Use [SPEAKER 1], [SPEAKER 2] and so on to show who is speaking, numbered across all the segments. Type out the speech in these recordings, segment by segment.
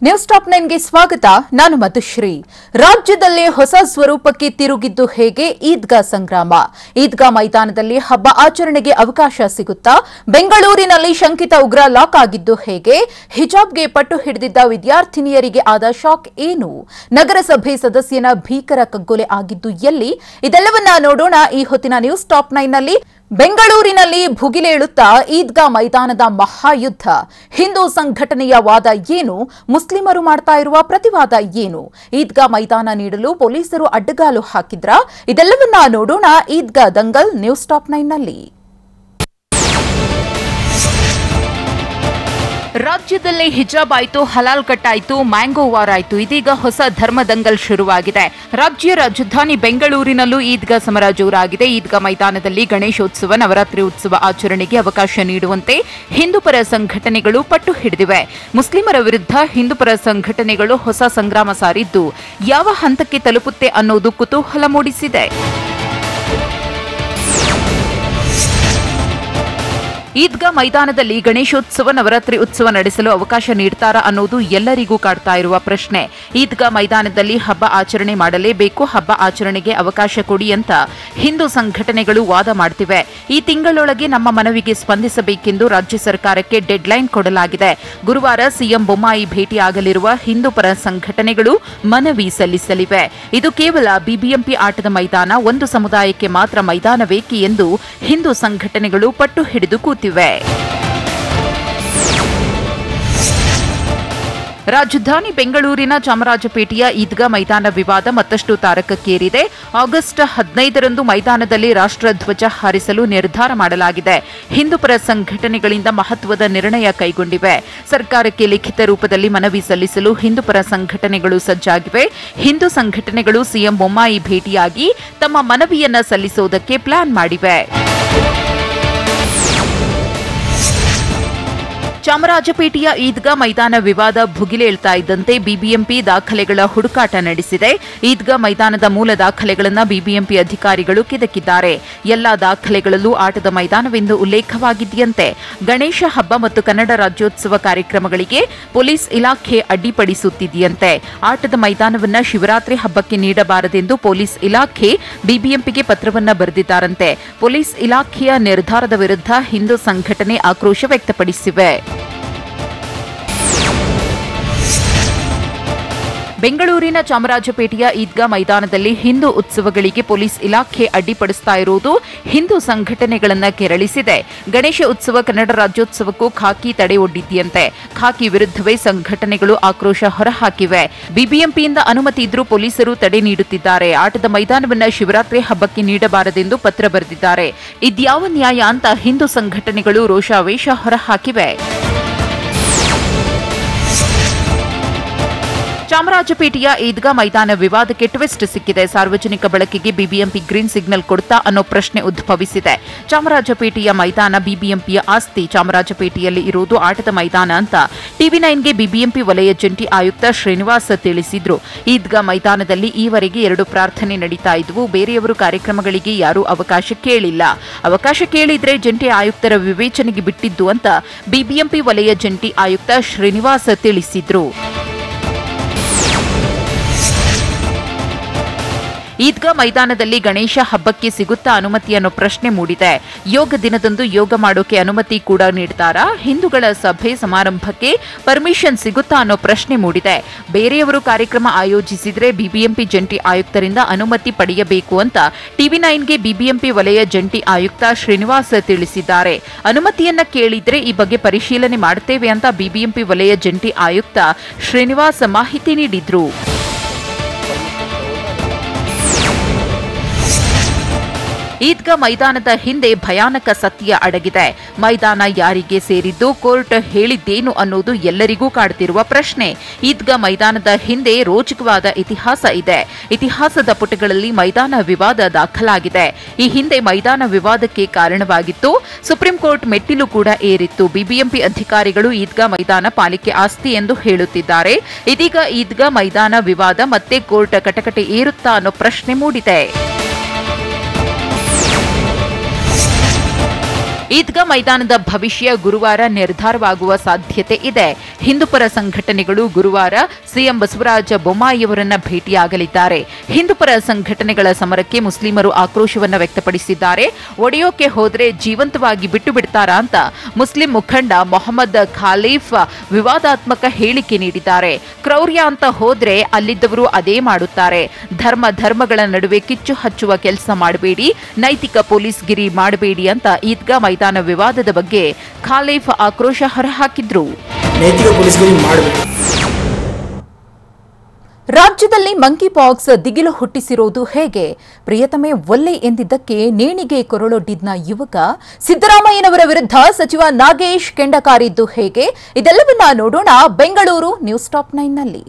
[SPEAKER 1] News top 9 ಗೆ ಸ್ವಾಗತ. ನಾನು ಮಧುಶ್ರೀ. ರಾಜ್ಯದಲ್ಲಿ ಹೊಸ ಸ್ವರೂಪಕ್ಕೆ ತಿರುಗಿದ್ದು ಹೇಗೆ ಈದ್ಗಾ ಸಂಗ್ರಾಮ. ಈದ್ಗಾ ಮೈದಾನದಲ್ಲಿ ಹಬ್ಬ ಆಚರಣೆಗೆ ಅವಕಾಶ ಸಿಗುತ್ತಾ? ಬೆಂಗಳೂರಿನಲ್ಲಿ ಶಂಕಿತ ಉಗ್ರ ಲಾಕ್ ಆಗಿದ್ದು ಹೇಗೆ? ಹಿಜಾಬ್ಗೆ ಪಟ್ಟು ಹಿಡಿದಿದ್ದ ವಿದ್ಯಾರ್ಥಿನಿಯರಿಗೆ ಆದ ಶಾಕ್ ಏನು? ನಗರಸಭೆ ಸದಸ್ಯನ ಭೀಕರ ಕಗ್ಗೊಲೆ ಆಗಿದ್ದು ಎಲ್ಲಿ? ಇದೆಲ್ಲವನ್ನ ನೋಡೋಣ ಈ ಹೊತ್ತಿನ ನ್ಯೂಸ್ ಟಾಪ್ 9 ನಲ್ಲಿ. ಬೆಂಗಳೂರಿನಲ್ಲಿ ಭುಗಿಲೇಳುತ್ತಾ ಈದ್ಗಾ ಮೈದಾನದ ಮಹಾಯುದ್ಧ. ಹಿಂದೂ ಸಂಘಟನೆಯ ವಾದ ಏನು? ಮುಸ್ಲಿಮರು ಮಾಡ್ತಾ ಇರುವ ಪ್ರತಿವಾದ ಏನು? ಈದ್ಗಾ ಮೈದಾನ ನೀಡಲು ಪೊಲೀಸರು ಅಡ್ಡಗಾಲು ಹಾಕಿದ್ರಾ? ಇದೆಲ್ಲವನ್ನ ನೋಡೋಣ ಈದ್ಗಾ ದಂಗಲ್ ನ್ಯೂಸ್ ಟಾಪ್ 9 ನಲ್ಲಿ. ರಾಜ್ಯದಲ್ಲಿ ಹಿಜಾಬ್ ಆಯಿತು, ಹಲಾಲ್ ಕಟ್ ಆಯಿತು, ಮ್ಯಾಂಗೋ ವಾರ್ ಆಯಿತು. ಇದೀಗ ಹೊಸ ಧರ್ಮ ದಂಗಲ್ ಶುರುವಾಗಿದೆ. ರಾಜ್ಯ ರಾಜಧಾನಿ ಬೆಂಗಳೂರಿನಲ್ಲೂ ಈದ್ಗಾ ಸಮರ ಜೋರಾಗಿದೆ. ಈದ್ಗಾ ಮೈದಾನದಲ್ಲಿ ಗಣೇಶೋತ್ಸವ, ನವರಾತ್ರಿ ಉತ್ಸವ ಆಚರಣೆಗೆ ಅವಕಾಶ ನೀಡುವಂತೆ ಹಿಂದೂಪರ ಸಂಘಟನೆಗಳು ಪಟ್ಟು ಹಿಡಿದಿವೆ. ಮುಸ್ಲಿಮರ ವಿರುದ್ಧ ಹಿಂದೂಪರ ಸಂಘಟನೆಗಳು ಹೊಸ ಸಂಗ್ರಾಮ ಸಾರಿದ್ದು ಯಾವ ಹಂತಕ್ಕೆ ತಲುಪುತ್ತೆ ಅನ್ನೋದು ಕುತೂಹಲ ಮೂಡಿಸಿದೆ. ಈದ್ಗಾ ಮೈದಾನದಲ್ಲಿ ಗಣೇಶೋತ್ಸವ, ನವರಾತ್ರಿ ಉತ್ಸವ ನಡೆಸಲು ಅವಕಾಶ ನೀಡ್ತಾರಾ ಅನ್ನೋದು ಎಲ್ಲರಿಗೂ ಕಾಡ್ತಾ ಇರುವ ಪ್ರಶ್ನೆ. ಈದ್ಗಾ ಮೈದಾನದಲ್ಲಿ ಹಬ್ಬ ಆಚರಣೆ ಮಾಡಲೇಬೇಕು, ಹಬ್ಬ ಆಚರಣೆಗೆ ಅವಕಾಶ ಕೊಡಿ ಅಂತ ಹಿಂದೂ ಸಂಘಟನೆಗಳು ವಾದ ಮಾಡ್ತಿವೆ. ಈ ತಿಂಗಳೊಳಗೆ ನಮ್ಮ ಮನವಿಗೆ ಸ್ಪಂದಿಸಬೇಕೆಂದು ರಾಜ್ಯ ಸರ್ಕಾರಕ್ಕೆ ಡೆಡ್ಲೈನ್ ಕೊಡಲಾಗಿದೆ. ಗುರುವಾರ ಸಿಎಂ ಬೊಮ್ಮಾಯಿ ಭೇಟಿಯಾಗಲಿರುವ ಹಿಂದೂಪರ ಸಂಘಟನೆಗಳು ಮನವಿ ಸಲ್ಲಿಸಲಿವೆ. ಇದು ಕೇವಲ ಬಿಬಿಎಂಪಿ ಆಟದ ಮೈದಾನ, ಒಂದು ಸಮುದಾಯಕ್ಕೆ ಮಾತ್ರ ಮೈದಾನವೇಕೆ ಎಂದು ಹಿಂದೂ ಸಂಘಟನೆಗಳು ಪಟ್ಟು ಹಿಡಿದು ಕೂತಿವೆ. ರಾಜಧಾನಿ ಬೆಂಗಳೂರಿನ ಚಾಮರಾಜಪೇಟೆಯ ಈದ್ಗಾ ಮೈದಾನ ವಿವಾದ ಮತ್ತಷ್ಟು ತಾರಕಕ್ಕೇರಿದೆ. ಆಗಸ್ಟ್ 15ರಂದು ಮೈದಾನದಲ್ಲಿ ರಾಷ್ಟ್ರಧ್ವಜ ಹಾರಿಸಲು ನಿರ್ಧಾರ ಮಾಡಲಾಗಿದೆ. ಹಿಂದೂಪರ ಸಂಘಟನೆಗಳಿಂದ ಮಹತ್ವದ ನಿರ್ಣಯ ಕೈಗೊಂಡಿವೆ. ಸರ್ಕಾರಕ್ಕೆ ಲಿಖಿತ ರೂಪದಲ್ಲಿ ಮನವಿ ಸಲ್ಲಿಸಲು ಹಿಂದೂಪರ ಸಂಘಟನೆಗಳು ಸಜ್ಜಾಗಿವೆ. ಹಿಂದೂ ಸಂಘಟನೆಗಳು ಸಿಎಂ ಬೊಮ್ಮಾಯಿ ಭೇಟಿಯಾಗಿ ತಮ್ಮ ಮನವಿಯನ್ನ ಸಲ್ಲಿಸುವುದಕ್ಕೆ ಪ್ಲಾನ್ ಮಾಡಿವೆ. ಚಾಮರಾಜಪೇಟೆಯ ಈದ್ಗಾ ಮೈದಾನ ವಿವಾದ ಭುಗಿಲೇಳ್ತಾ ಇದ್ದಂತೆ ಬಿಬಿಎಂಪಿ ದಾಖಲೆಗಳ ಹುಡುಕಾಟ ನಡೆಸಿದೆ. ಈದ್ಗಾ ಮೈದಾನದ ಮೂಲ ದಾಖಲೆಗಳನ್ನು ಬಿಬಿಎಂಪಿ ಅಧಿಕಾರಿಗಳು ಕೆದಕಿದ್ದಾರೆ. ಎಲ್ಲಾ ದಾಖಲೆಗಳಲ್ಲೂ ಆಟದ ಮೈದಾನವೆಂದು ಉಲ್ಲೇಖವಾಗಿದೆಯಂತೆ. ಗಣೇಶ ಹಬ್ಬ ಮತ್ತು ಕನ್ನಡ ರಾಜ್ಯೋತ್ಸವ ಕಾರ್ಯಕ್ರಮಗಳಿಗೆ ಪೊಲೀಸ್ ಇಲಾಖೆ ಅಡ್ಡಿಪಡಿಸುತ್ತಿದೆಯಂತೆ. ಆಟದ ಮೈದಾನವನ್ನ ಶಿವರಾತ್ರಿ ಹಬ್ಬಕ್ಕೆ ನೀಡಬಾರದೆಂದು ಪೊಲೀಸ್ ಇಲಾಖೆ ಬಿಬಿಎಂಪಿಗೆ ಪತ್ರವನ್ನ ಬರೆದಿದ್ದಾರಂತೆ. ಪೊಲೀಸ್ ಇಲಾಖೆಯ ನಿರ್ಧಾರದ ವಿರುದ್ಧ ಹಿಂದೂ ಸಂಘಟನೆ ಆಕ್ರೋಶ ವ್ಯಕ್ತಪಡಿಸಿವೆ. ಬೆಂಗಳೂರಿನ ಚಾಮರಾಜಪೇಟೆಯ ಈದ್ಗಾ ಮೈದಾನದಲ್ಲಿ ಹಿಂದೂ ಉತ್ಸವಗಳಿಗೆ ಪೊಲೀಸ್ ಇಲಾಖೆ ಅಡ್ಡಿಪಡಿಸ್ತಾ ಇರುವುದು ಹಿಂದೂ ಸಂಘಟನೆಗಳನ್ನು ಕೆರಳಿಸಿದೆ. ಗಣೇಶ ಉತ್ಸವ, ಕನ್ನಡ ರಾಜ್ಯೋತ್ಸವಕ್ಕೂ ಖಾಕಿ ತಡೆ ಒಡ್ಡಿದೆಯಂತೆ. ಖಾಕಿ ವಿರುದ್ಧವೇ ಸಂಘಟನೆಗಳು ಆಕ್ರೋಶ ಹೊರಹಾಕಿವೆ. ಬಿಬಿಎಂಪಿಯಿಂದ ಅನುಮತಿ ಇದ್ರೂ ಪೊಲೀಸರು ತಡೆ ನೀಡುತ್ತಿದ್ದಾರೆ. ಆಟದ ಮೈದಾನವನ್ನು ಶಿವರಾತ್ರಿ ಹಬ್ಬಕ್ಕೆ ನೀಡಬಾರದೆಂದು ಪತ್ರ ಬರೆದಿದ್ದಾರೆ. ಇದ್ಯಾವ ನ್ಯಾಯ ಅಂತ ಹಿಂದೂ ಸಂಘಟನೆಗಳು ರೋಷಾವೇಶ ಹೊರಹಾಕಿವೆ. ಚಾಮರಾಜಪೇಟೆಯ ಈದ್ಗಾ ಮೈದಾನ ವಿವಾದಕ್ಕೆ ಟ್ವಿಸ್ಟ್ ಸಿಕ್ಕಿದೆ. ಸಾರ್ವಜನಿಕ ಬಳಕೆಗೆ ಬಿಬಿಎಂಪಿ ಗ್ರೀನ್ ಸಿಗ್ನಲ್ ಕೊಡುತ್ತಾ ಅನ್ನೋ ಪ್ರಶ್ನೆ ಉದ್ಭವಿಸಿದೆ. ಚಾಮರಾಜಪೇಟೆಯ ಮೈದಾನ ಬಿಬಿಎಂಪಿಯ ಆಸ್ತಿ. ಚಾಮರಾಜಪೇಟೆಯಲ್ಲಿ ಇರುವುದು ಆಟದ ಮೈದಾನ ಅಂತ ಟಿವಿ9ಗೆ ಬಿಬಿಎಂಪಿ ವಲಯ ಜಂಟಿ ಆಯುಕ್ತ ಶ್ರೀನಿವಾಸ್ ತಿಳಿಸಿದ್ರು. ಈದ್ಗಾ ಮೈದಾನದಲ್ಲಿ ಈವರೆಗೆ 2 ಪ್ರಾರ್ಥನೆ ನಡೀತಾ ಇದ್ವು. ಬೇರೆಯವರು ಕಾರ್ಯಕ್ರಮಗಳಿಗೆ ಯಾರೂ ಅವಕಾಶ ಕೇಳಿಲ್ಲ. ಅವಕಾಶ ಕೇಳಿದ್ರೆ ಜಂಟಿ ಆಯುಕ್ತರ ವಿವೇಚನೆಗೆ ಬಿಟ್ಟಿದ್ದು ಅಂತ ಬಿಬಿಎಂಪಿ ವಲಯ ಜಂಟಿ ಆಯುಕ್ತ ಶ್ರೀನಿವಾಸ್ ತಿಳಿಸಿದ್ರು. ಈದ್ಗಾ ಮೈದಾನದಲ್ಲಿ ಗಣೇಶ ಹಬ್ಬಕ್ಕೆ ಸಿಗುತ್ತಾ ಅನುಮತಿ ಅನ್ನೋ ಪ್ರಶ್ನೆ ಮೂಡಿದೆ. ಯೋಗ ದಿನದಂದು ಯೋಗ ಮಾಡೋಕೆ ಅನುಮತಿ ಕೂಡ ನೀಡ್ತಾರಾ? ಹಿಂದೂಗಳ ಸಭೆ ಸಮಾರಂಭಕ್ಕೆ ಪರ್ಮಿಷನ್ ಸಿಗುತ್ತಾ ಅನ್ನೋ ಪ್ರಶ್ನೆ ಮೂಡಿದೆ. ಬೇರೆಯವರು ಕಾರ್ಯಕ್ರಮ ಆಯೋಜಿಸಿದ್ರೆ ಬಿಬಿಎಂಪಿ ಜಂಟಿ ಆಯುಕ್ತರಿಂದ ಅನುಮತಿ ಪಡೆಯಬೇಕು ಅಂತ ಟಿವಿ9ಗೆ ಬಿಬಿಎಂಪಿ ವಲಯ ಜಂಟಿ ಆಯುಕ್ತ ಶ್ರೀನಿವಾಸ್ ತಿಳಿಸಿದ್ದಾರೆ. ಅನುಮತಿಯನ್ನ ಕೇಳಿದ್ರೆ ಈ ಬಗ್ಗೆ ಪರಿಶೀಲನೆ ಮಾಡುತ್ತೇವೆ ಅಂತ ಬಿಬಿಎಂಪಿ ವಲಯ ಜಂಟಿ ಆಯುಕ್ತ ಶ್ರೀನಿವಾಸ್ ಮಾಹಿತಿ ನೀಡಿದ್ರು. ಈದ್ಗಾ ಮೈದಾನದ ಹಿಂದೆ ಭಯಾನಕ ಸತ್ಯ ಅಡಗಿದೆ. ಮೈದಾನ ಯಾರಿಗೆ ಸೇರಿದ್ದು, ಕೋರ್ಟ್ ಹೇಳಿದ್ದೇನು ಅನ್ನೋದು ಎಲ್ಲರಿಗೂ ಕಾಡ್ತಿರುವ ಪ್ರಶ್ನೆ. ಈದ್ಗಾ ಮೈದಾನದ ಹಿಂದೆ ರೋಚಕವಾದ ಇತಿಹಾಸ ಇದೆ. ಇತಿಹಾಸದ ಪುಟಗಳಲ್ಲಿ ಮೈದಾನ ವಿವಾದ ದಾಖಲಾಗಿದೆ. ಈ ಹಿಂದೆ ಮೈದಾನ ವಿವಾದಕ್ಕೆ ಕಾರಣವಾಗಿತ್ತು. ಸುಪ್ರೀಂ ಕೋರ್ಟ್ ಮೆಟ್ಟಿಲು ಕೂಡ ಏರಿತ್ತು. ಬಿಬಿಎಂಪಿ ಅಧಿಕಾರಿಗಳು ಈದ್ಗಾ ಮೈದಾನ ಪಾಲಿಕೆ ಆಸ್ತಿ ಎಂದು ಹೇಳುತ್ತಿದ್ದಾರೆ. ಇದೀಗ ಈದ್ಗಾ ಮೈದಾನ ವಿವಾದ ಮತ್ತೆ ಕೋರ್ಟ್ ಕಟಕಟೆ ಏರುತ್ತಾ ಅನ್ನೋ ಪ್ರಶ್ನೆ ಮೂಡಿದೆ. ಈದ್ಗಾ ಮೈದಾನದ ಭವಿಷ್ಯ ಗುರುವಾರ ನಿರ್ಧಾರವಾಗುವ ಸಾಧ್ಯತೆ ಇದೆ. ಹಿಂದೂಪರ ಸಂಘಟನೆಗಳು ಗುರುವಾರ ಸಿಎಂ ಬಸವರಾಜ ಬೊಮ್ಮಾಯಿಯವರನ್ನ ಭೇಟಿಯಾಗಲಿದ್ದಾರೆ. ಹಿಂದೂಪರ ಸಂಘಟನೆಗಳ ಸಮರಕ್ಕೆ ಮುಸ್ಲಿಮರು ಆಕ್ರೋಶವನ್ನು ವ್ಯಕ್ತಪಡಿಸಿದ್ದಾರೆ. ಒಡೆಯೋಕೆ ಹೋದ್ರೆ ಜೀವಂತವಾಗಿ ಬಿಟ್ಟು ಬಿಡ್ತಾರಾ ಅಂತ ಮುಸ್ಲಿಂ ಮುಖಂಡ ಮೊಹಮ್ಮದ್ ಖಾಲಿಫ್ ವಿವಾದಾತ್ಮಕ ಹೇಳಿಕೆ ನೀಡಿದ್ದಾರೆ. ಕ್ರೌರ್ಯ ಅಂತ ಹೋದ್ರೆ ಅಲ್ಲಿದ್ದವರು ಅದೇ ಮಾಡುತ್ತಾರೆ. ಧರ್ಮಗಳ ನಡುವೆ ಕಿಚ್ಚು ಹಚ್ಚುವ ಕೆಲಸ ಮಾಡಬೇಡಿ, ನೈತಿಕ ಪೊಲೀಸ್ಗಿರಿ ಮಾಡಬೇಡಿ ಅಂತ ಈದ್ಗಾ ಮೈದಾನ ವಿವಾದದ ಬಗ್ಗೆ ಖಾಲಿಫ್ ಆಕ್ರೋಶ ಹೊರಹಾಕಿದ್ರು. ರಾಜ್ಯದಲ್ಲಿ ಮಂಕಿ ಪಾಕ್ಸ್ ದಿಗಿಲು ಹುಟ್ಟಿಸಿರೋದು ಹೇಗೆ? ಪ್ರಿಯತಮೆ ಒಲ್ಲೆ ಎಂದಿದ್ದಕ್ಕೆ ನೇಣಿಗೆ ಕೊರಳೊಡ್ಡಿದ್ನ ಯುವಕ ಸಿದ್ದರಾಮಯ್ಯನವರ ವಿರುದ್ಧ ಸಚಿವ ನಾಗೇಶ್ ಕೆಂಡಕಾರಿದ್ದು ಹೇಗೆ? ಇದೆಲ್ಲವನ್ನ ನೋಡೋಣ ಬೆಂಗಳೂರು ನ್ಯೂಸ್ ಟಾಪ್ 9ನಲ್ಲಿ.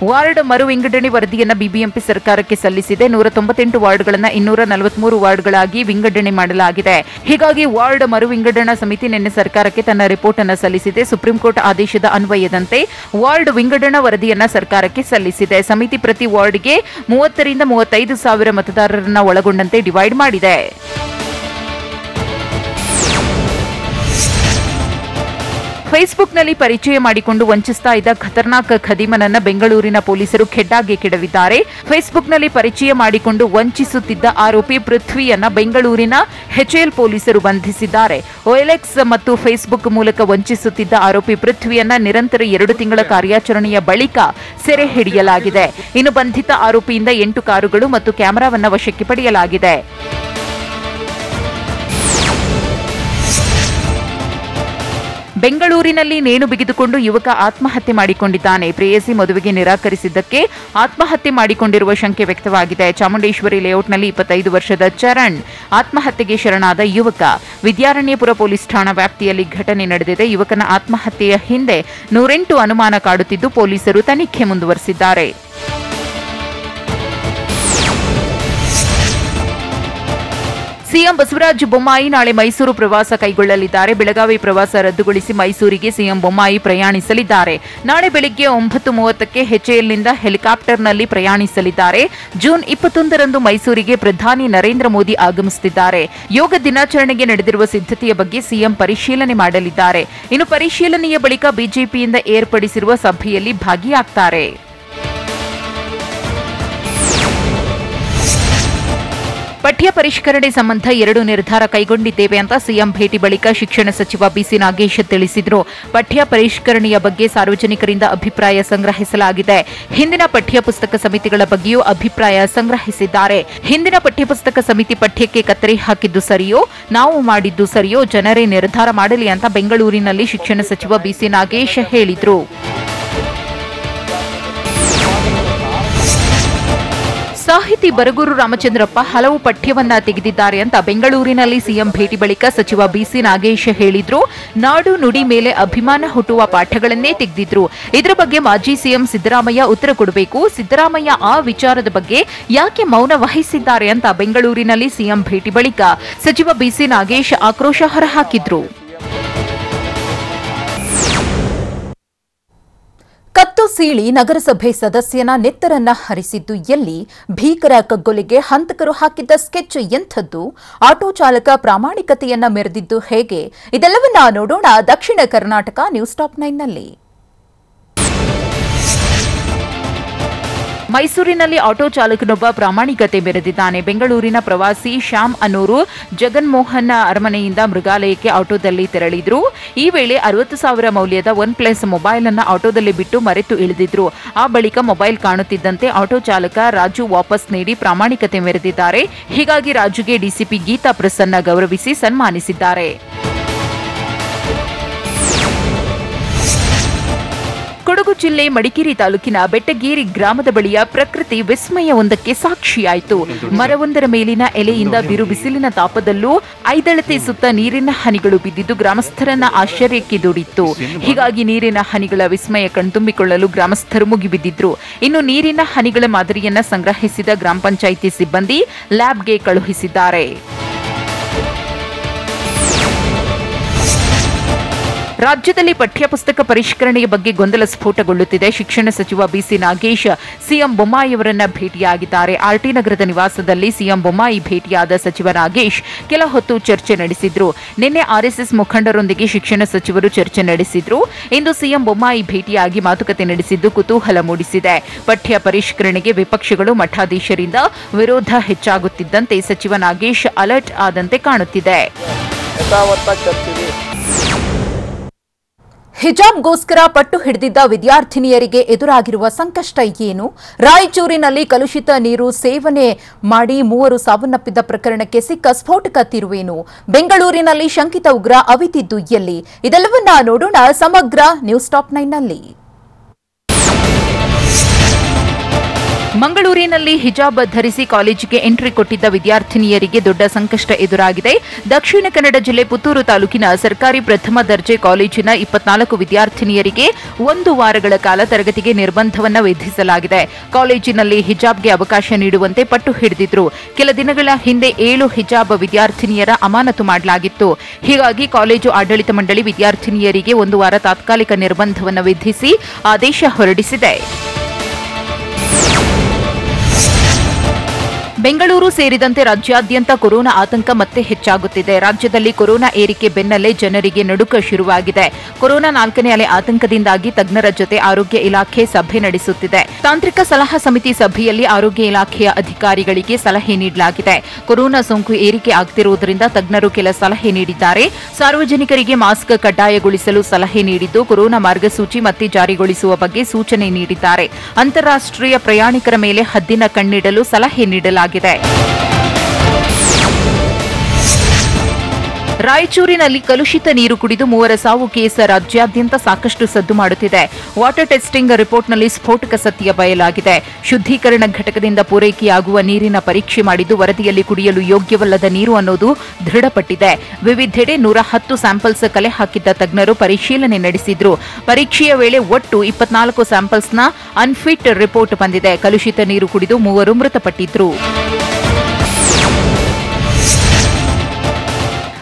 [SPEAKER 1] ವಾರ್ಡ್ ಮರು ವಿಂಗಡಣೆ ವರದಿಯನ್ನು ಬಿಬಿಎಂಪಿ ಸರ್ಕಾರಕ್ಕೆ ಸಲ್ಲಿಸಿದೆ. 198 ವಾರ್ಡ್ಗಳನ್ನು 243 ವಾರ್ಡ್ಗಳಾಗಿ ವಿಂಗಡಣೆ ಮಾಡಲಾಗಿದೆ. ಹೀಗಾಗಿ ವಾರ್ಡ್ ಮರು ವಿಂಗಡಣಾ ಸಮಿತಿ ನಿನ್ನೆ ಸರ್ಕಾರಕ್ಕೆ ತನ್ನ ರಿಪೋರ್ಟ್ ಅನ್ನು ಸಲ್ಲಿಸಿದೆ. ಸುಪ್ರೀಂ ಕೋರ್ಟ್ ಆದೇಶದ ಅನ್ವಯದಂತೆ ವಾರ್ಡ್ ವಿಂಗಡಣಾ ವರದಿಯನ್ನು ಸರ್ಕಾರಕ್ಕೆ ಸಲ್ಲಿಸಿದೆ. ಸಮಿತಿ ಪ್ರತಿ ವಾರ್ಡ್ಗೆ 30 ರಿಂದ 35 ಸಾವಿರ ಮತದಾರರನ್ನ ಒಳಗೊಂಡಂತೆ ಡಿವೈಡ್ ಮಾಡಿದೆ. ಫೇಸ್ಬುಕ್ನಲ್ಲಿ ಪರಿಚಯ ಮಾಡಿಕೊಂಡು ವಂಚಿಸ್ತಾ ಇದ್ದ ಖತರ್ನಾಕ್ ಖದೀಮನನ್ನ ಬೆಂಗಳೂರಿನ ಪೊಲೀಸರು ಖೆಡ್ಡಾಗೆ ಕೆಡವಿದ್ದಾರೆ. ಫೇಸ್ಬುಕ್ನಲ್ಲಿ ಪರಿಚಯ ಮಾಡಿಕೊಂಡು ವಂಚಿಸುತ್ತಿದ್ದ ಆರೋಪಿ ಪೃಥ್ವಿಯನ್ನ ಬೆಂಗಳೂರಿನ ಎಚ್ಎಎಲ್ ಪೊಲೀಸರು ಬಂಧಿಸಿದ್ದಾರೆ. OLX ಮತ್ತು ಫೇಸ್ಬುಕ್ ಮೂಲಕ ವಂಚಿಸುತ್ತಿದ್ದ ಆರೋಪಿ ಪೃಥ್ವಿಯನ್ನ ನಿರಂತರ 2 ತಿಂಗಳ ಕಾರ್ಯಾಚರಣೆಯ ಬಳಿಕ ಸೆರೆ ಹಿಡಿಯಲಾಗಿದೆ. ಇನ್ನು ಬಂಧಿತ ಆರೋಪಿಯಿಂದ 8 ಕಾರುಗಳು ಮತ್ತು ಕ್ಯಾಮೆರಾವನ್ನು ವಶಕ್ಕೆ ಪಡೆಯಲಾಗಿದೆ. ಬೆಂಗಳೂರಿನಲ್ಲಿ ನೇಣು ಬಿಗಿದುಕೊಂಡು ಯುವಕ ಆತ್ಮಹತ್ಯೆ ಮಾಡಿಕೊಂಡಿದ್ದಾನೆ. ಪ್ರೇಯಸಿ ಮದುವೆಗೆ ನಿರಾಕರಿಸಿದ್ದಕ್ಕೆ ಆತ್ಮಹತ್ಯೆ ಮಾಡಿಕೊಂಡಿರುವ ಶಂಕೆ ವ್ಯಕ್ತವಾಗಿದೆ. ಚಾಮುಂಡೇಶ್ವರಿ ಲೇಔಟ್ನಲ್ಲಿ 25 ವರ್ಷದ ಚರಣ್ ಆತ್ಮಹತ್ಯೆಗೆ ಶರಣಾದ ಯುವಕ. ವಿದ್ಯಾರಣ್ಯಪುರ ಪೊಲೀಸ್ ಠಾಣಾ ವ್ಯಾಪ್ತಿಯಲ್ಲಿ ಘಟನೆ ನಡೆದಿದೆ. ಯುವಕನ ಆತ್ಮಹತ್ಯೆಯ ಹಿಂದೆ 108 ಅನುಮಾನ ಕಾಡುತ್ತಿದ್ದು ಪೊಲೀಸರು ತನಿಖೆ ಮುಂದುವರೆಸಿದ್ದಾರೆ. ಸಿಎಂ ಬಸವರಾಜ ಬೊಮ್ಮಾಯಿ ನಾಳೆ ಮೈಸೂರು ಪ್ರವಾಸ ಕೈಗೊಳ್ಳಲಿದ್ದಾರೆ. ಬೆಳಗಾವಿ ಪ್ರವಾಸ ರದ್ದುಗೊಳಿಸಿ ಮೈಸೂರಿಗೆ ಸಿಎಂ ಬೊಮ್ಮಾಯಿ ಪ್ರಯಾಣಿಸಲಿದ್ದಾರೆ. ನಾಳೆ ಬೆಳಗ್ಗೆ 9:30ಕ್ಕೆ ಎಚ್ಎಎಲ್ನಿಂದ ಹೆಲಿಕಾಪ್ಟರ್ನಲ್ಲಿ ಪ್ರಯಾಣಿಸಲಿದ್ದಾರೆ. ಜೂನ್ 21ರಂದು ಮೈಸೂರಿಗೆ ಪ್ರಧಾನಿ ನರೇಂದ್ರ ಮೋದಿ ಆಗಮಿಸುತ್ತಿದ್ದಾರೆ. ಯೋಗ ದಿನಾಚರಣೆಗೆ ನಡೆದಿರುವ ಸಿದ್ಧತೆಯ ಬಗ್ಗೆ ಸಿಎಂ ಪರಿಶೀಲನೆ ಮಾಡಲಿದ್ದಾರೆ. ಇನ್ನು ಪರಿಶೀಲನೆಯ ಬಳಿಕ ಬಿಜೆಪಿಯಿಂದ ಏರ್ಪಡಿಸಿರುವ ಸಭೆಯಲ್ಲಿ ಭಾಗಿಯಾಗ್ತಾರೆ. ಪಠ್ಯ ಪರಿಷ್ಕರಣೆ ಸಂಬಂಧ 2 ನಿರ್ಧಾರ ಕೈಗೊಂಡಿದ್ದೇವೆ ಅಂತ ಸಿಎಂ ಭೇಟಿ ಬಳಿಕ ಶಿಕ್ಷಣ ಸಚಿವ ಬಿಸಿ ನಾಗೇಶ್ ತಿಳಿಸಿದರು. ಪಠ್ಯ ಪರಿಷ್ಕರಣೆಯ ಬಗ್ಗೆ ಸಾರ್ವಜನಿಕರಿಂದ ಅಭಿಪ್ರಾಯ ಸಂಗ್ರಹಿಸಲಾಗಿದೆ. ಹಿಂದಿನ ಪಠ್ಯ ಪುಸ್ತಕ ಸಮಿತಿಗಳ ಬಗ್ಗೆಯೂ ಅಭಿಪ್ರಾಯ ಸಂಗ್ರಹಿಸಿದ್ದಾರೆ. ಹಿಂದಿನ ಪಠ್ಯಪುಸ್ತಕ ಸಮಿತಿ ಪಠ್ಯಕ್ಕೆ ಕತ್ತರಿ ಹಾಕಿದ್ದು ಸರಿಯೋ, ನಾವು ಮಾಡಿದ್ದು ಸರಿಯೋ, ಜನರೇ ನಿರ್ಧಾರ ಮಾಡಲಿ ಅಂತ ಬೆಂಗಳೂರಿನಲ್ಲಿ ಶಿಕ್ಷಣ ಸಚಿವ ಬಿಸಿ ನಾಗೇಶ್ ಹೇಳಿದರು. ಸಾಹಿತಿ ಬರಗೂರು ರಾಮಚಂದ್ರಪ್ಪ ಹಲವು ಪಠ್ಯವನ್ನ ತೆಗೆದಿದ್ದಾರೆ ಅಂತ ಬೆಂಗಳೂರಿನಲ್ಲಿ ಸಿಎಂ ಭೇಟಿ ಬಳಿಕ ಸಚಿವ ಬಿಸಿ ನಾಗೇಶ್ ಹೇಳಿದ್ರು. ನಾಡು ನುಡಿ ಮೇಲೆ ಅಭಿಮಾನ ಹುಟ್ಟುವ ಪಾಠಗಳನ್ನೇ ತೆಗೆದಿದ್ರು. ಇದರ ಬಗ್ಗೆ ಮಾಜಿ ಸಿಎಂ ಸಿದ್ದರಾಮಯ್ಯ ಉತ್ತರ ಕೊಡಬೇಕು. ಸಿದ್ದರಾಮಯ್ಯ ಆ ವಿಚಾರದ ಬಗ್ಗೆ ಯಾಕೆ ಮೌನ ವಹಿಸಿದ್ದಾರೆ ಅಂತ ಬೆಂಗಳೂರಿನಲ್ಲಿ ಸಿಎಂ ಭೇಟಿ ಬಳಿಕ ಸಚಿವ ಬಿಸಿ ನಾಗೇಶ್ ಆಕ್ರೋಶ ಹೊರಹಾಕಿದ್ರು. ಕತ್ತು ಸೀಳಿ ನಗರಸಭೆ ಸದಸ್ಯನ ನೆತ್ತರನ್ನ ಹರಿಸಿದ್ದು ಎಲ್ಲಿ? ಭೀಕರ ಕಗ್ಗೊಲೆಗೆ ಹಂತಕರು ಹಾಕಿದ್ದ ಸ್ಕೆಚ್ ಎಂಥದ್ದು? ಆಟೋ ಚಾಲಕ ಪ್ರಾಮಾಣಿಕತೆಯನ್ನ ಮೆರೆದಿದ್ದು ಹೇಗೆ? ಇದೆಲ್ಲವನ್ನ ನೋಡೋಣ ದಕ್ಷಿಣ ಕರ್ನಾಟಕ ನ್ಯೂಸ್ ಟಾಪ್ 9ನಲ್ಲಿ. ಮೈಸೂರಿನಲ್ಲಿ ಆಟೋ ಚಾಲಕನೊಬ್ಬ ಪ್ರಾಮಾಣಿಕತೆ ಮೆರೆದಿದ್ದಾನೆ. ಬೆಂಗಳೂರಿನ ಪ್ರವಾಸಿ ಶ್ಯಾಮ್ ಅನ್ನೋರು ಜಗನ್ಮೋಹನ್ ಅರಮನೆಯಿಂದ ಮೃಗಾಲಯಕ್ಕೆ ಆಟೋದಲ್ಲಿ ತೆರಳಿದ್ರು. ಈ ವೇಳೆ 60,000 ಮೌಲ್ಯದ OnePlus ಮೊಬೈಲ್ ಅನ್ನು ಆಟೋದಲ್ಲಿ ಬಿಟ್ಟು ಮರೆತು ಇಳಿದಿದ್ರು. ಆ ಬಳಿಕ ಮೊಬೈಲ್ ಕಾಣುತ್ತಿದ್ದಂತೆ ಆಟೋ ಚಾಲಕ ರಾಜು ವಾಪಸ್ ನೀಡಿ ಪ್ರಾಮಾಣಿಕತೆ ಮೆರೆದಿದ್ದಾರೆ. ಹೀಗಾಗಿ ರಾಜುಗೆ ಡಿಸಿಪಿ ಗೀತಾ ಪ್ರಸನ್ನ ಗೌರವಿಸಿ ಸನ್ಮಾನಿಸಿದ್ದಾರೆ. ಕೊಡಗು ಜಿಲ್ಲೆ ಮಡಿಕೇರಿ ತಾಲೂಕಿನ ಬೆಟ್ಟಗೇರಿ ಗ್ರಾಮದ ಬಳಿಯ ಪ್ರಕೃತಿ ವಿಸ್ಮಯವೊಂದಕ್ಕೆ ಸಾಕ್ಷಿಯಾಯಿತು. ಮರವೊಂದರ ಮೇಲಿನ ಎಲೆಯಿಂದ ಬಿರು ಬಿಸಿಲಿನ ತಾಪದಲ್ಲೂ 5 ಅಳತೆ ಸುತ್ತ ನೀರಿನ ಹನಿಗಳು ಬಿದ್ದಿದ್ದು ಗ್ರಾಮಸ್ಥರನ್ನ ಆಶ್ಚರ್ಯಕ್ಕೆ ದೂಡಿತ್ತು. ಹೀಗಾಗಿ ನೀರಿನ ಹನಿಗಳ ವಿಸ್ಮಯ ಕಣ್ತುಂಬಿಕೊಳ್ಳಲು ಗ್ರಾಮಸ್ಥರು ಮುಗಿಬಿದ್ದಿದ್ರು. ಇನ್ನು ನೀರಿನ ಹನಿಗಳ ಮಾದರಿಯನ್ನ ಸಂಗ್ರಹಿಸಿದ ಗ್ರಾಮ ಪಂಚಾಯಿತಿ ಸಿಬ್ಬಂದಿ ಲ್ಯಾಬ್ಗೆ ಕಳುಹಿಸಿದ್ದಾರೆ. ರಾಜ್ಯದಲ್ಲಿ ಪಠ್ಯಪುಸ್ತಕ ಪರಿಷ್ಕರಣೆಯ ಬಗ್ಗೆ ಗೊಂದಲ ಸ್ಫೋಟಗೊಳ್ಳುತ್ತಿದೆ. ಶಿಕ್ಷಣ ಸಚಿವ ಬಿಸಿ ನಾಗೇಶ್ ಸಿಎಂ ಬೊಮ್ಮಾಯಿಯವರನ್ನ ಭೇಟಿಯಾಗಿದ್ದಾರೆ. ಆರ್ಟಿ ನಗರದ ನಿವಾಸದಲ್ಲಿ ಸಿಎಂ ಬೊಮ್ಮಾಯಿ ಭೇಟಿಯಾದ ಸಚಿವ ನಾಗೇಶ್ ಕೆಲ ಹೊತ್ತು ಚರ್ಚೆ ನಡೆಸಿದ್ರು. ನಿನ್ನೆ ಆರ್ಎಸ್ಎಸ್ ಮುಖಂಡರೊಂದಿಗೆ ಶಿಕ್ಷಣ ಸಚಿವರು ಚರ್ಚೆ ನಡೆಸಿದ್ರು. ಇಂದು ಸಿಎಂ ಬೊಮ್ಮಾಯಿ ಭೇಟಿಯಾಗಿ ಮಾತುಕತೆ ನಡೆಸಿದ್ದು ಕುತೂಹಲ ಮೂಡಿಸಿದೆ. ಪಠ್ಯ ಪರಿಷ್ಕರಣೆಗೆ ವಿಪಕ್ಷಗಳು ಮಠಾಧೀಶರಿಂದ ವಿರೋಧ ಹೆಚ್ಚಾಗುತ್ತಿದ್ದಂತೆ ಸಚಿವ ನಾಗೇಶ್ ಅಲರ್ಟ್ ಆದಂತೆ ಕಾಣುತ್ತಿದೆ. ಹಿಜಾಬ್ಗೋಸ್ಕರ ಪಟ್ಟು ಹಿಡಿದಿದ್ದ ವಿದ್ಯಾರ್ಥಿನಿಯರಿಗೆ ಎದುರಾಗಿರುವ ಸಂಕಷ್ಟ ಏನು? ರಾಯಚೂರಿನಲ್ಲಿ ಕಲುಷಿತ ನೀರು ಸೇವನೆ ಮಾಡಿ 3 ಸಾವನ್ನಪ್ಪಿದ್ದ ಪ್ರಕರಣಕ್ಕೆ ಸಿಕ್ಕ ಸ್ಫೋಟಕ ತಿರುವೇನು? ಬೆಂಗಳೂರಿನಲ್ಲಿ ಶಂಕಿತ ಉಗ್ರ ಅವಿತಿದ್ದು ಎಲ್ಲಿ? ಇದೆಲ್ಲವನ್ನ ನೋಡೋಣ ಸಮಗ್ರ ನ್ಯೂಸ್ ಟಾಪ್ 9ನಲ್ಲಿ. ಮಂಗಳೂರಿನಲ್ಲಿ ಹಿಜಾಬ್ ಧರಿಸಿ ಕಾಲೇಜಿಗೆ ಎಂಟ್ರಿ ಕೊಟ್ಟಿದ್ದ ವಿದ್ಯಾರ್ಥಿನಿಯರಿಗೆ ದೊಡ್ಡ ಸಂಕಷ್ಟ ಎದುರಾಗಿದೆ. ದಕ್ಷಿಣ ಕನ್ನಡ ಜಿಲ್ಲೆ ಪುತ್ತೂರು ತಾಲೂಕಿನ ಸರ್ಕಾರಿ ಪ್ರಥಮ ದರ್ಜೆ ಕಾಲೇಜಿನ 24 ವಿದ್ಯಾರ್ಥಿನಿಯರಿಗೆ 1 ವಾರಗಳ ಕಾಲ ತರಗತಿಗೆ ನಿರ್ಬಂಧವನ್ನು ವಿಧಿಸಲಾಗಿದೆ. ಕಾಲೇಜಿನಲ್ಲಿ ಹಿಜಾಬ್ಗೆ ಅವಕಾಶ ನೀಡುವಂತೆ ಪಟ್ಟು ಹಿಡಿದಿದ್ರು. ಕೆಲ ದಿನಗಳ ಹಿಂದೆ 7 ಹಿಜಾಬ್ ವಿದ್ಯಾರ್ಥಿನಿಯರ ಅಮಾನತು ಮಾಡಲಾಗಿತ್ತು. ಹೀಗಾಗಿ ಕಾಲೇಜು ಆಡಳಿತ ಮಂಡಳಿ ವಿದ್ಯಾರ್ಥಿನಿಯರಿಗೆ 1 ವಾರ ತಾತ್ಕಾಲಿಕ ನಿರ್ಬಂಧವನ್ನು ವಿಧಿಸಿ ಆದೇಶ ಹೊರಡಿಸಿದೆ. ಬೆಂಗಳೂರು ಸೇರಿದಂತೆ ರಾಜ್ಯಾದ್ಯಂತ ಕೊರೋನಾ ಆತಂಕ ಮತ್ತೆ ಹೆಚ್ಚಾಗುತ್ತಿದೆ. ರಾಜ್ಯದಲ್ಲಿ ಕೊರೋನಾ ಏರಿಕೆ ಬೆನ್ನಲ್ಲೇ ಜನರಿಗೆ ನಡುಕ ಶುರುವಾಗಿದೆ. ಕೊರೋನಾ 4ನೇ ಅಲೆ ಆತಂಕದಿಂದಾಗಿ ತಜ್ಞರ ಜೊತೆ ಆರೋಗ್ಯ ಇಲಾಖೆ ಸಭೆ ನಡೆಸುತ್ತಿದೆ. ತಾಂತ್ರಿಕ ಸಲಹಾ ಸಮಿತಿ ಸಭೆಯಲ್ಲಿ ಆರೋಗ್ಯ ಇಲಾಖೆಯ ಅಧಿಕಾರಿಗಳಿಗೆ ಸಲಹೆ ನೀಡಲಾಗಿದೆ. ಕೊರೋನಾ ಸೋಂಕು ಏರಿಕೆ ಆಗ್ತಿರುವುದರಿಂದ ತಜ್ಞರು ಕೆಲ ಸಲಹೆ ನೀಡಿದ್ದಾರೆ. ಸಾರ್ವಜನಿಕರಿಗೆ ಮಾಸ್ಕ್ ಕಡ್ಡಾಯಗೊಳಿಸಲು ಸಲಹೆ ನೀಡಿದ್ದು, ಕೊರೋನಾ ಮಾರ್ಗಸೂಚಿ ಮತ್ತೆ ಜಾರಿಗೊಳಿಸುವ ಬಗ್ಗೆ ಸೂಚನೆ ನೀಡಿದ್ದಾರೆ. ಅಂತಾರಾಷ್ಟ್ರೀಯ ಪ್ರಯಾಣಿಕರ ಮೇಲೆ ಹದ್ದಿನ ಕಣ್ಣಿಡಲು ಸಲಹೆ ನೀಡಲಾಗಿದೆ. ರಾಯಚೂರಿನಲ್ಲಿ ಕಲುಷಿತ ನೀರು ಕುಡಿದು 3 ಸಾವು ಕೇಸ್ ರಾಜ್ಯಾದ್ಯಂತ ಸಾಕಷ್ಟು ಸದ್ದು ಮಾಡುತ್ತಿದೆ. ವಾಟರ್ ಟೆಸ್ಟಿಂಗ್ ರಿಪೋರ್ಟ್ನಲ್ಲಿ ಸ್ಫೋಟಕ ಸತ್ಯ ಬಯಲಾಗಿದೆ. ಶುದ್ಧೀಕರಣ ಘಟಕದಿಂದ ಪೂರೈಕೆಯಾಗುವ ನೀರಿನ ಪರೀಕ್ಷೆ ಮಾಡಿದ್ದು ವರದಿಯಲ್ಲಿ ಕುಡಿಯಲು ಯೋಗ್ಯವಲ್ಲದ ನೀರು ಅನ್ನೋದು ದೃಢಪಟ್ಟಿದೆ. ವಿವಿಧೆಡೆ 110 ಸ್ಯಾಂಪಲ್ಸ್ ಕಲೆ ಹಾಕಿದ್ದ ತಜ್ಞರು ಪರಿಶೀಲನೆ ನಡೆಸಿದ್ರು. ಪರೀಕ್ಷೆಯ ವೇಳೆ ಒಟ್ಟು 24 ಸ್ಯಾಂಪಲ್ಸ್ನ ಅನ್ಫಿಟ್ ರಿಪೋರ್ಟ್ ಬಂದಿದೆ. ಕಲುಷಿತ ನೀರು ಕುಡಿದು 3 ಮೃತಪಟ್ಟಿದ್ರು.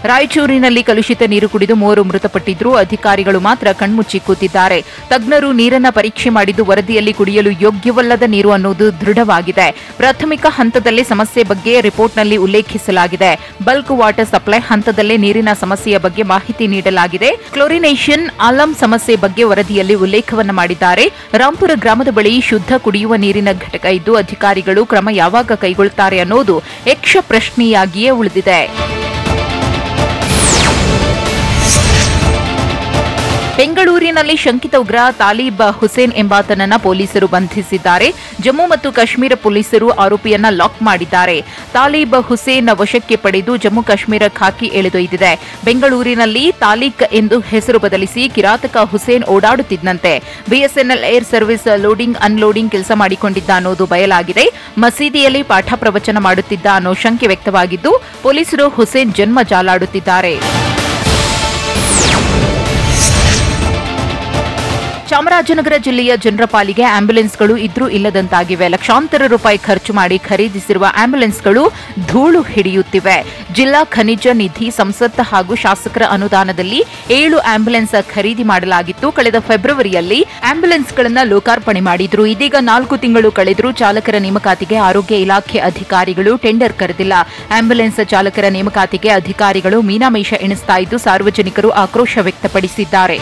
[SPEAKER 1] ರಾಯಚೂರಿನಲ್ಲಿ ಕಲುಷಿತ ನೀರು ಕುಡಿದು 3 ಮೃತಪಟ್ಟಿದ್ರು. ಅಧಿಕಾರಿಗಳು ಮಾತ್ರ ಕಣ್ಮುಚ್ಚಿ ಕೂತಿದ್ದಾರೆ. ತಜ್ಞರು ನೀರನ್ನ ಪರೀಕ್ಷೆ ಮಾಡಿದ್ದು ವರದಿಯಲ್ಲಿ ಕುಡಿಯಲು ಯೋಗ್ಯವಲ್ಲದ ನೀರು ಅನ್ನೋದು ದೃಢವಾಗಿದೆ. ಪ್ರಾಥಮಿಕ ಹಂತದಲ್ಲೇ ಸಮಸ್ಯೆ ಬಗ್ಗೆ ರಿಪೋರ್ಟ್ನಲ್ಲಿ ಉಲ್ಲೇಖಿಸಲಾಗಿದೆ. ಬಲ್ಕ್ ವಾಟರ್ ಸಪ್ಲೈ ಹಂತದಲ್ಲೇ ನೀರಿನ ಸಮಸ್ಯೆಯ ಬಗ್ಗೆ ಮಾಹಿತಿ ನೀಡಲಾಗಿದೆ. ಕ್ಲೋರಿನೇಷನ್ ಆಲಂ ಸಮಸ್ಯೆ ಬಗ್ಗೆ ವರದಿಯಲ್ಲಿ ಉಲ್ಲೇಖವನ್ನು ಮಾಡಿದ್ದಾರೆ. ರಾಂಪುರ ಗ್ರಾಮದ ಬಳಿ ಶುದ್ಧ ಕುಡಿಯುವ ನೀರಿನ ಘಟಕ ಇದ್ದು ಅಧಿಕಾರಿಗಳು ಕ್ರಮ ಯಾವಾಗ ಕೈಗೊಳ್ಳುತ್ತಾರೆ ಅನ್ನೋದು ಯಕ್ಷ ಪ್ರಶ್ನೆಯಾಗಿಯೇ ಉಳಿದಿದೆ. ಬೆಂಗಳೂರಿನಲ್ಲಿ ಶಂಕಿತ ಉಗ್ರ ತಾಲಿಬ್ ಹುಸೇನ್ ಎಂಬಾತನನ್ನ ಪೊಲೀಸರು ಬಂಧಿಸಿದ್ದಾರೆ. ಜಮ್ಮು ಮತ್ತು ಕಾಶ್ಮೀರ ಪೊಲೀಸರು ಆರೋಪಿಯನ್ನ ಲಾಕ್ ಮಾಡಿದ್ದಾರೆ. ತಾಲಿಬ್ ಹುಸೇನ್ ವಶಕ್ಕೆ ಪಡೆದು ಜಮ್ಮು ಕಾಶ್ಮೀರ ಖಾಕಿ ಎಳೆದೊಯ್ದಿದೆ. ಬೆಂಗಳೂರಿನಲ್ಲಿ ತಾಲಿಕ್ ಎಂದು ಹೆಸರು ಬದಲಿಸಿ ಕಿರಾತಕ ಹುಸೇನ್ ಓಡಾಡುತ್ತಿದ್ದಂತೆ BSNL air service loading unloading ಕೆಲಸ ಮಾಡಿಕೊಂಡಿದ್ದ ಅನ್ನೋದು ಬಯಲಾಗಿದೆ. ಮಸೀದಿಯಲ್ಲಿ ಪಾಠ ಪ್ರವಚನ ಮಾಡುತ್ತಿದ್ದ ಅನ್ನೋ ಶಂಕೆ ವ್ಯಕ್ತವಾಗಿದ್ದು ಪೊಲೀಸರು ಹುಸೇನ್ ಜನ್ಮ ಜಾಲಾಡುತ್ತಿದ್ದಾರೆ. ಚಾಮರಾಜನಗರ ಜಿಲ್ಲೆಯ ಜನರ ಪಾಲಿಗೆ ಆಂಬ್ಯುಲೆನ್ಸ್ಗಳು ಇದ್ರೂ ಇಲ್ಲದಂತಾಗಿವೆ. ಲಕ್ಷಾಂತರ ರೂಪಾಯಿ ಖರ್ಚು ಮಾಡಿ ಖರೀದಿಸಿರುವ ಆಂಬ್ಯುಲೆನ್ಸ್ಗಳು ಧೂಳು ಹಿಡಿಯುತ್ತಿವೆ. ಜಿಲ್ಲಾ ಖನಿಜ ನಿಧಿ, ಸಂಸತ್ ಹಾಗೂ ಶಾಸಕರ ಅನುದಾನದಲ್ಲಿ 7 ಆಂಬ್ಯುಲೆನ್ಸ್ ಖರೀದಿ ಮಾಡಲಾಗಿತ್ತು. ಕಳೆದ ಫೆಬ್ರವರಿಯಲ್ಲಿ ಆಂಬ್ಯುಲೆನ್ಸ್ಗಳನ್ನು ಲೋಕಾರ್ಪಣೆ ಮಾಡಿದ್ರು. ಇದೀಗ 4 ತಿಂಗಳು ಕಳೆದರೂ ಚಾಲಕರ ನೇಮಕಾತಿಗೆ ಆರೋಗ್ಯ ಇಲಾಖೆ ಅಧಿಕಾರಿಗಳು ಟೆಂಡರ್ ಕರೆದಿಲ್ಲ. ಆಂಬ್ಯುಲೆನ್ಸ್ ಚಾಲಕರ ನೇಮಕಾತಿಗೆ ಅಧಿಕಾರಿಗಳು ಮೀನಾಮೇಷ ಎಣಿಸ್ತಾ ಇದ್ದು ಸಾರ್ವಜನಿಕರು ಆಕ್ರೋಶ ವ್ಯಕ್ತಪಡಿಸಿದ್ದಾರೆ.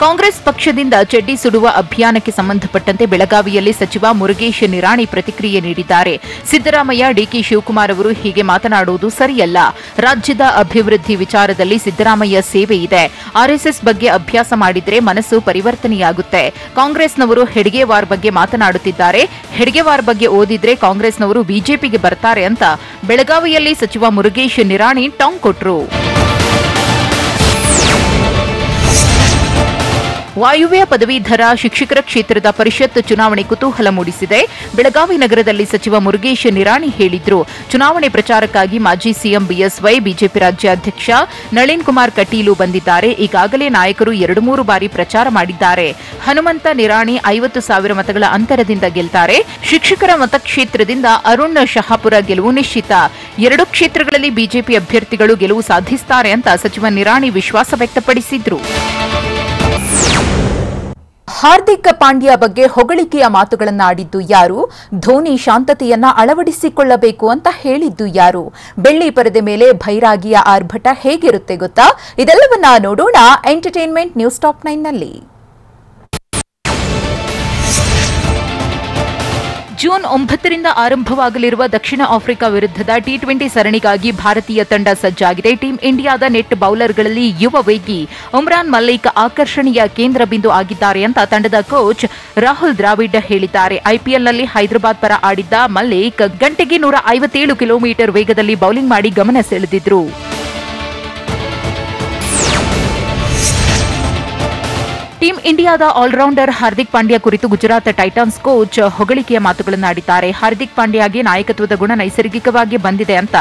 [SPEAKER 1] ಕಾಂಗ್ರೆಸ್ ಪಕ್ಷದಿಂದ ಚಡ್ಡಿ ಸುಡುವ ಅಭಿಯಾನಕ್ಕೆ ಸಂಬಂಧಪಟ್ಟಂತೆ ಬೆಳಗಾವಿಯಲ್ಲಿ ಸಚಿವ ಮುರುಗೇಶ್ ನಿರಾಣಿ ಪ್ರತಿಕ್ರಿಯೆ ನೀಡಿದ್ದಾರೆ. ಸಿದ್ದರಾಮಯ್ಯ, ಡಿಕೆ ಶಿವಕುಮಾರ್ ಅವರು ಹೀಗೆ ಮಾತನಾಡುವುದು ಸರಿಯಲ್ಲ. ರಾಜ್ಯದ ಅಭಿವೃದ್ಧಿ ವಿಚಾರದಲ್ಲಿ ಸಿದ್ದರಾಮಯ್ಯ ಸೇವೆ ಇದೆ. ಆರ್ಎಸ್ಎಸ್ ಬಗ್ಗೆ ಅಭ್ಯಾಸ ಮಾಡಿದ್ರೆ ಮನಸ್ಸು ಪರಿವರ್ತನೆಯಾಗುತ್ತೆ. ಕಾಂಗ್ರೆಸ್ನವರು ಹೆಡ್ಗೇವಾರ್ ಬಗ್ಗೆ ಮಾತನಾಡುತ್ತಿದ್ದಾರೆ. ಹೆಡ್ಗೇವಾರ್ ಬಗ್ಗೆ ಓದಿದ್ರೆ ಕಾಂಗ್ರೆಸ್ನವರು ಬಿಜೆಪಿಗೆ ಬರ್ತಾರೆ ಅಂತ ಬೆಳಗಾವಿಯಲ್ಲಿ ಸಚಿವ ಮುರುಗೇಶ್ ನಿರಾಣಿ ಟಾಂಗ್ ಕೊಟ್ರು. ವಾಯುವ್ಯ ಪದವೀಧರ ಶಿಕ್ಷಕರ ಕ್ಷೇತ್ರದ ಪರಿಷತ್ ಚುನಾವಣೆ ಕುತೂಹಲ ಮೂಡಿಸಿದೆ. ಬೆಳಗಾವಿ ನಗರದಲ್ಲಿ ಸಚಿವ ಮುರುಗೇಶ್ ನಿರಾಣಿ ಹೇಳಿದ್ರು. ಚುನಾವಣೆ ಪ್ರಚಾರಕ್ಕಾಗಿ ಮಾಜಿ ಸಿಎಂ ಬಿಎಸ್ವೈ, ಬಿಜೆಪಿ ರಾಜ್ಯಾಧ್ಯಕ್ಷ ನಳಿನ್ ಕುಮಾರ್ ಕಟೀಲು ಬಂದಿದ್ದಾರೆ. ಈಗಾಗಲೇ ನಾಯಕರು 2-3 ಬಾರಿ ಪ್ರಚಾರ ಮಾಡಿದ್ದಾರೆ. ಹನುಮಂತ ನಿರಾಣಿ 50,000 ಮತಗಳ ಅಂತರದಿಂದ ಗೆಲ್ತಾರೆ. ಶಿಕ್ಷಕರ ಮತಕ್ಷೇತ್ರದಿಂದ ಅರುಣ್ ಶಹಾಪುರ ಗೆಲುವು ನಿಶ್ಚಿತ. 2 ಕ್ಷೇತ್ರಗಳಲ್ಲಿ ಬಿಜೆಪಿ ಅಭ್ಯರ್ಥಿಗಳು ಗೆಲುವು ಸಾಧಿಸುತ್ತಾರೆ ಅಂತ ಸಚಿವ ನಿರಾಣಿ ವಿಶ್ವಾಸ ವ್ಯಕ್ತಪಡಿಸಿದ್ರು. ಹಾರ್ದಿಕ್ ಪಾಂಡ್ಯ ಬಗ್ಗೆ ಹೊಗಳಿಕೆಯ ಮಾತುಗಳನ್ನಾಡಿದ್ದು ಯಾರು? ಧೋನಿ ಶಾಂತತೆಯನ್ನ ಅಳವಡಿಸಿಕೊಳ್ಳಬೇಕು ಅಂತ ಹೇಳಿದ್ದು ಯಾರು? ಬೆಳ್ಳಿ ಪರದೆ ಮೇಲೆ ಭೈರಾಗಿಯ ಆರ್ಭಟ ಹೇಗಿರುತ್ತೆ ಗೊತ್ತಾ? ಇದೆಲ್ಲವನ್ನ ನೋಡೋಣ ಎಂಟರ್ಟೈನ್ಮೆಂಟ್ ನ್ಯೂಸ್ ಟಾಪ್ 9ನಲ್ಲಿ. ಜೂನ್ 9ರಿಂದ ಆರಂಭವಾಗಲಿರುವ ದಕ್ಷಿಣ ಆಫ್ರಿಕಾ ವಿರುದ್ಧದ ಟಿ20 ಸರಣಿಗಾಗಿ ಭಾರತೀಯ ತಂಡ ಸಜ್ಜಾಗಿದೆ. ಟೀಂ ಇಂಡಿಯಾದ ನೆಟ್ ಬೌಲರ್ಗಳಲ್ಲಿ ಯುವ ವೇಗಿ ಉಮ್ರಾನ್ ಮಲ್ಲಿಕ್ ಆಕರ್ಷಣೆಯ ಕೇಂದ್ರ ಬಿಂದು ಆಗಿದ್ದಾರೆ ಅಂತ ತಂಡದ ಕೋಚ್ ರಾಹುಲ್ ದ್ರಾವಿಡ್ ಹೇಳಿದ್ದಾರೆ. ಐಪಿಎಲ್ನಲ್ಲಿ ಹೈದರಾಬಾದ್ ಪರ ಆಡಿದ್ದ ಮಲ್ಲಿಕ್ ಗಂಟೆಗೆ 157 ಕಿಲೋಮೀಟರ್ ವೇಗದಲ್ಲಿ ಬೌಲಿಂಗ್ ಮಾಡಿ ಗಮನ ಸೆಳೆದಿದ್ರು. ಟೀಂ ಇಂಡಿಯಾದ ಆಲ್ರೌಂಡರ್ ಹಾರ್ದಿಕ್ ಪಾಂಡ್ಯ ಕುರಿತು ಗುಜರಾತ್ ಟೈಟಾನ್ಸ್ ಕೋಚ್ ಹೊಗಳಿಕೆಯ ಮಾತುಗಳನ್ನಾಡಿದ್ದಾರೆ. ಹಾರ್ದಿಕ್ ಪಾಂಡ್ಯಗೆ ನಾಯಕತ್ವದ ಗುಣ ನೈಸರ್ಗಿಕವಾಗಿ ಬಂದಿದೆ ಅಂತ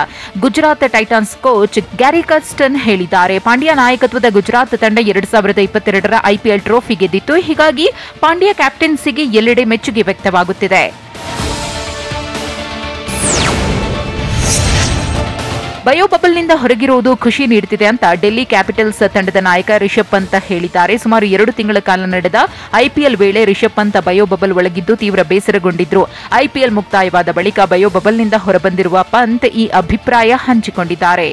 [SPEAKER 1] Gujarat Titans coach Gary Kirsten ಹೇಳಿದ್ದಾರೆ. ಪಾಂಡ್ಯ ನಾಯಕತ್ವದ ಗುಜರಾತ್ ತಂಡ 2022ರ ಐಪಿಎಲ್ ಟ್ರೋಫಿ ಗೆದ್ದಿತ್ತು. ಹೀಗಾಗಿ ಪಾಂಡ್ಯ ಕ್ಯಾಪ್ಟನ್ಸಿಗೆ ಎಲ್ಲೆಡೆ ಮೆಚ್ಚುಗೆ ವ್ಯಕ್ತವಾಗುತ್ತಿದೆ. ಬಯೋಬಬಲ್ನಿಂದ ಹೊರಗಿರುವುದು ಖುಷಿ ನೀಡುತ್ತಿದೆ ಅಂತ ಡೆಲ್ಲಿ ಕ್ಯಾಪಿಟಲ್ಸ್ ತಂಡದ ನಾಯಕ ರಿಷಬ್ ಪಂತ್ ಹೇಳಿದ್ದಾರೆ. ಸುಮಾರು 2 ತಿಂಗಳ ಕಾಲ ನಡೆದ ಐಪಿಎಲ್ ವೇಳೆ ರಿಷಬ್ ಪಂತ್ ಬಯೋಬಬಲ್ ಒಳಗಿದ್ದು ತೀವ್ರ ಬೇಸರಗೊಂಡಿದ್ರು. ಐಪಿಎಲ್ ಮುಕ್ತಾಯವಾದ ಬಳಿಕ ಬಯೋಬಬಲ್ನಿಂದ ಹೊರಬಂದಿರುವ ಪಂತ್ ಈ ಅಭಿಪ್ರಾಯ ಹಂಚಿಕೊಂಡಿದ್ದಾರೆ.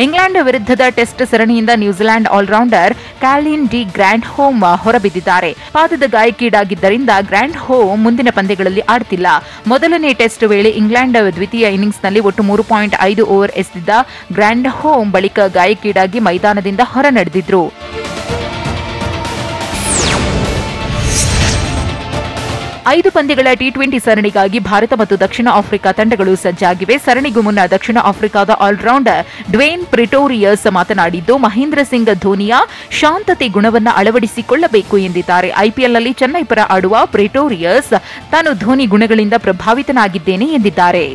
[SPEAKER 1] ಇಂಗ್ಲೆಂಡ್ ವಿರುದ್ಧದ ಟೆಸ್ಟ್ ಸರಣಿಯಿಂದ New Zealand all rounder Colin de Grandhomme ಹೊರಬಿದ್ದಿದ್ದಾರೆ. ಪಾದದ ಗಾಯಕ್ಕೀಡಾಗಿದ್ದರಿಂದ ಗ್ರ್ಯಾಂಡ್ ಹೋಮ್ ಮುಂದಿನ ಪಂದ್ಯಗಳಲ್ಲಿ ಆಡುತ್ತಿಲ್ಲ. ಮೊದಲನೇ ಟೆಸ್ಟ್ ವೇಳೆ ಇಂಗ್ಲೆಂಡ್ ದ್ವಿತೀಯ ಇನ್ನಿಂಗ್ಸ್ನಲ್ಲಿ ಒಟ್ಟು 3.5 ಓವರ್ ಎಸೆದಿದ್ದ ಗ್ರ್ಯಾಂಡ್ ಹೋಮ್ ಬಳಿಕ ಗಾಯಕ್ಕೀಡಾಗಿ ಮೈದಾನದಿಂದ ಹೊರ ನಡೆದಿದ್ರು. 5 ಪಂದ್ಯಗಳ ಟಿ20 ಸರಣಿಗಾಗಿ ಭಾರತ ಮತ್ತು ದಕ್ಷಿಣ ಆಫ್ರಿಕಾ ತಂಡಗಳು ಸಜ್ಜಾಗಿವೆ. ಸರಣಿಗೂ ಮುನ್ನ ದಕ್ಷಿಣ ಆಫ್ರಿಕಾದ ಆಲ್ರೌಂಡರ್ ಡ್ವೇನ್ ಪ್ರಿಟೋರಿಯಸ್ ಮಾತನಾಡಿದ್ದು, ಮಹೇಂದ್ರ ಸಿಂಗ್ ಧೋನಿಯ ಶಾಂತತೆ ಗುಣವನ್ನು ಅಳವಡಿಸಿಕೊಳ್ಳಬೇಕು ಎಂದಿದ್ದಾರೆ. ಐಪಿಎಲ್ನಲ್ಲಿ ಚೆನ್ನೈ ಪರ ಆಡುವ ಪ್ರಿಟೋರಿಯಸ್ ತಾನು ಧೋನಿ ಗುಣಗಳಿಂದ ಪ್ರಭಾವಿತನಾಗಿದ್ದೇನೆ ಎಂದಿದ್ದಾರೆ.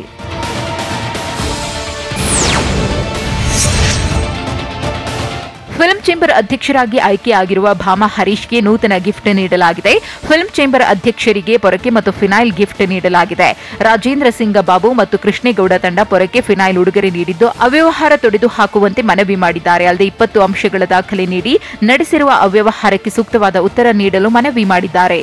[SPEAKER 1] ಫಿಲ್ಮ್ ಚೇಂಬರ್ ಅಧ್ಯಕ್ಷರಾಗಿ ಆಯ್ಕೆಯಾಗಿರುವ ಭಾಮಾ ಹರೀಶ್ಗೆ ನೂತನ ಗಿಫ್ಟ್ ನೀಡಲಾಗಿದೆ. ಫಿಲ್ಮ್ ಚೇಂಬರ್ ಅಧ್ಯಕ್ಷರಿಗೆ ಪೊರಕೆ ಮತ್ತು ಫಿನೈಲ್ ಗಿಫ್ಟ್ ನೀಡಲಾಗಿದೆ. ರಾಜೇಂದ್ರ ಸಿಂಗ್ ಬಾಬು ಮತ್ತು ಕೃಷ್ಣೇಗೌಡ ತಂಡ ಪೊರಕೆ ಫಿನೈಲ್ ಉಡುಗೊರೆ ನೀಡಿದ್ದು ಅವ್ಯವಹಾರ ತೊಡೆದು ಹಾಕುವಂತೆ ಮನವಿ ಮಾಡಿದ್ದಾರೆ. ಅಲ್ಲದೆ 20 ಅಂಶಗಳ ದಾಖಲೆ ನೀಡಿ ನಡೆಸಿರುವ ಅವ್ಯವಹಾರಕ್ಕೆ ಸೂಕ್ತವಾದ ಉತ್ತರ ನೀಡಲು ಮನವಿ ಮಾಡಿದ್ದಾರೆ.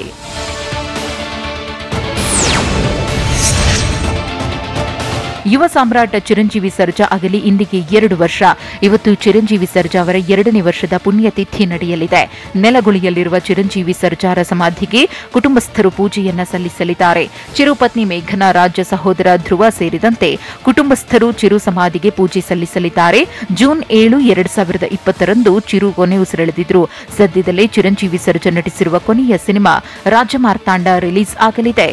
[SPEAKER 1] ಯುವ ಸಾಮ್ರಾಟ ಚಿರಂಜೀವಿ ಸರ್ಜಾ ಅಗಲಿ ಇಂದಿಗೆ 2 ವರ್ಷ. ಇವತ್ತು ಚಿರಂಜೀವಿ ಸರ್ಜಾ ಅವರ 2ನೇ ವರ್ಷದ ಪುಣ್ಯತಿಥಿ ನಡೆಯಲಿದೆ. ನೆಲಗುಳಿಯಲ್ಲಿರುವ ಚಿರಂಜೀವಿ ಸರ್ಜಾರ ಸಮಾಧಿಗೆ ಕುಟುಂಬಸ್ಥರು ಪೂಜೆಯನ್ನ ಸಲ್ಲಿಸಲಿದ್ದಾರೆ. ಚಿರುಪತ್ನಿ ಮೇಘನಾ, ರಾಜ ಸಹೋದರ ಧ್ರುವ ಸೇರಿದಂತೆ ಕುಟುಂಬಸ್ಥರು ಚಿರು ಸಮಾಧಿಗೆ ಪೂಜೆ ಸಲ್ಲಿಸಲಿದ್ದಾರೆ. ಜೂನ್ 7, 2020ರಂದು ಚಿರು ಕೊನೆ ಉಸಿರೆಳೆದಿದ್ರು. ಸದ್ಯದಲ್ಲೇ ಚಿರಂಜೀವಿ ಸರ್ಜಾ ನಟಿಸಿರುವ ಕೊನೆಯ ಸಿನಿಮಾ ರಾಜಮಾರ್ತಾಂಡ ರಿಲೀಸ್ ಆಗಲಿದೆ.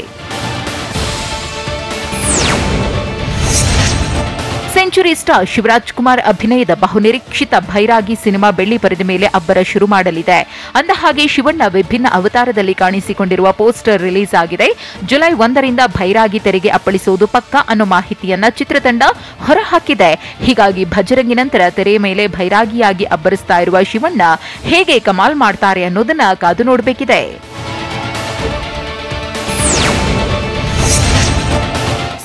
[SPEAKER 1] ಸೆಂಚುರಿ ಸ್ಟಾರ್ ಶಿವರಾಜ್ ಕುಮಾರ್ ಅಭಿನಯದ ಬಹುನಿರೀಕ್ಷಿತ ಭೈರಾಗಿ ಸಿನಿಮಾ ಬೆಳ್ಳಿ ಪರದೆ ಮೇಲೆ ಅಬ್ಬರ ಶುರು ಮಾಡಲಿದೆ. ಅಂದಹಾಗೆ ಶಿವಣ್ಣ ವಿಭಿನ್ನ ಅವತಾರದಲ್ಲಿ ಕಾಣಿಸಿಕೊಂಡಿರುವ ಪೋಸ್ಟರ್ ರಿಲೀಸ್ ಆಗಿದೆ. ಜುಲೈ 1ರಿಂದ ಭೈರಾಗಿ ತೆರೆಗೆ ಅಪ್ಪಳಿಸುವುದು ಪಕ್ಕಾ ಅನ್ನೋ ಮಾಹಿತಿಯನ್ನ ಚಿತ್ರತಂಡ ಹೊರಹಾಕಿದೆ. ಹೀಗಾಗಿ ಭಜರಂಗಿ ನಂತರ ತೆರೆ ಮೇಲೆ ಭೈರಾಗಿಯಾಗಿ ಅಬ್ಬರಿಸ್ತಾ ಇರುವ ಶಿವಣ್ಣ ಹೇಗೆ ಕಮಾಲ್ ಮಾಡ್ತಾರೆ ಅನ್ನೋದನ್ನ ಕಾದು ನೋಡಬೇಕಿದೆ.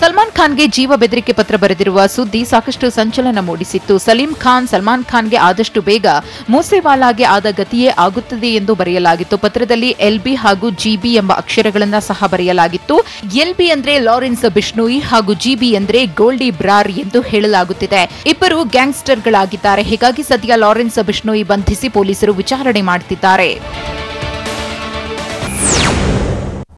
[SPEAKER 1] ಸಲ್ಮಾನ್ ಖಾನ್ಗೆ ಜೀವ ಬೆದರಿಕೆ ಪತ್ರ ಬರೆದಿರುವ ಸುದ್ದಿ ಸಾಕಷ್ಟು ಸಂಚಲನ ಮೂಡಿಸಿತ್ತು. ಸಲೀಂ ಖಾನ್ ಸಲ್ಮಾನ್ ಖಾನ್ಗೆ ಆದಷ್ಟು ಬೇಗ ಮೂಸೇವಾಲಾಗೆ ಆದ ಗತಿಯೇ ಆಗುತ್ತದೆ ಎಂದು ಬರೆಯಲಾಗಿತ್ತು. ಪತ್ರದಲ್ಲಿ ಎಲ್ಬಿ ಹಾಗೂ ಜಿಬಿ ಎಂಬ ಅಕ್ಷರಗಳನ್ನು ಸಹ ಬರೆಯಲಾಗಿತ್ತು. ಎಲ್ಬಿ ಅಂದ್ರೆ ಲಾರೆನ್ಸ್ ಬಿಷ್ಣೋಯಿ ಹಾಗೂ ಜಿಬಿ ಅಂದ್ರೆ ಗೋಲ್ಡಿ ಬ್ರಾರ್ ಎಂದು ಹೇಳಲಾಗುತ್ತಿದೆ. ಇಬ್ಬರು ಗ್ಯಾಂಗ್ಸ್ಟರ್ಗಳಾಗಿದ್ದಾರೆ. ಹೀಗಾಗಿ ಸದ್ಯ ಲಾರೆನ್ಸ್ ಬಿಷ್ಣೋಯಿ ಬಂಧಿಸಿ ಪೊಲೀಸರು ವಿಚಾರಣೆ ಮಾಡುತ್ತಿದ್ದಾರೆ.